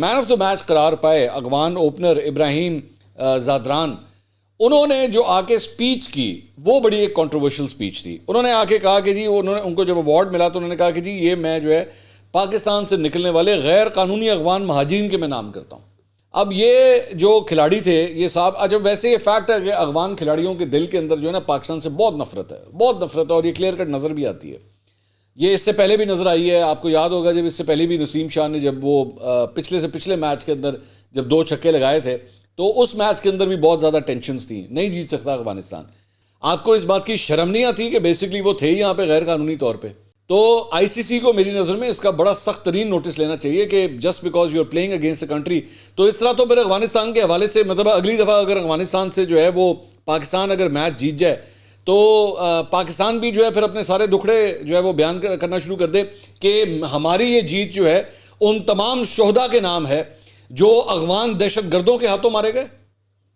Main of the match قرار پائے Afghan opener ابراہیم زادران. انہوں نے جو آ کے سپیچ کی وہ بڑی ایک کنٹروورشل سپیچ تھی. انہوں نے آ کے کہا کہ جی ان کو جب ایوارڈ ملا تو انہوں نے کہا کہ جی یہ میں جو ہے پاکستان سے نکلنے والے غیر قانونی افغان مہاجرین کے میں نام کرتا ہوں. اب یہ جو کھلاڑی تھے یہ صاحب جب ویسے یہ فیکٹ ہے کہ افغان کھلاڑیوں کے دل کے اندر جو ہے نا پاکستان سے بہت نفرت ہے اور یہ کلیئر کٹ نظر بھی آتی ہے. یہ اس سے پہلے بھی نظر آئی ہے. آپ کو یاد ہوگا جب اس سے پہلے بھی نسیم شاہ نے جب وہ پچھلے میچ کے اندر جب 2 چھکے لگائے تھے تو اس میچ کے اندر بھی بہت زیادہ ٹینشنز تھیں. نہیں جیت سکتا افغانستان. آپ کو اس بات کی شرم نہیں آتی کہ بیسکلی وہ تھے یہاں پہ غیر قانونی طور پہ؟ تو آئی سی سی کو میری نظر میں اس کا بڑا سخت ترین نوٹس لینا چاہیے کہ just because you are playing against a country. تو اس طرح تو پھر افغانستان کے حوالے سے مطلب اگلی دفعہ اگر افغانستان سے جو ہے وہ پاکستان اگر میچ جیت جائے تو پاکستان بھی جو ہے پھر اپنے سارے دکھڑے جو ہے وہ بیان کرنا شروع کر دے کہ ہماری یہ جیت جو ہے ان تمام شہداء کے نام ہے جو افغان دہشت گردوں کے ہاتھوں مارے گئے.